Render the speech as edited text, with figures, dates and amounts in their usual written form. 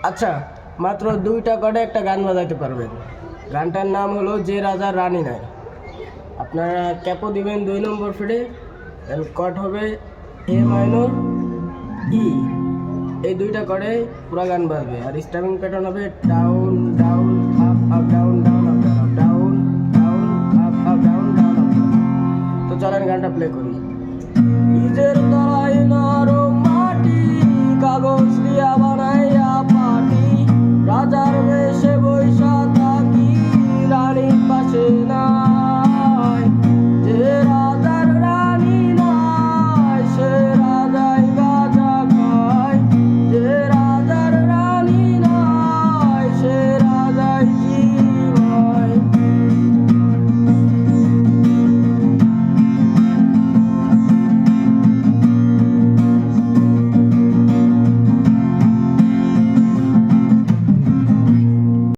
আচ্ছা, মাত্র 2টা কর্ডে একটা গান বাজাইতে পারবেন। গানটার নাম হলো যে রাজার রানী নাই। আপনারা ক্যাপো দিবেন 2 নম্বর ফ্রেডে, কর্ড হবে এ মাইনর ই। এই 2টা কর্ডে পুরো গান বাজবে। আর স্টামিং প্যাটার্ন হবে down down up up down down up up down down up up down down up. তো চলেন গানটা প্লে করি। নিজের তলায় নরম মাটি কাগজ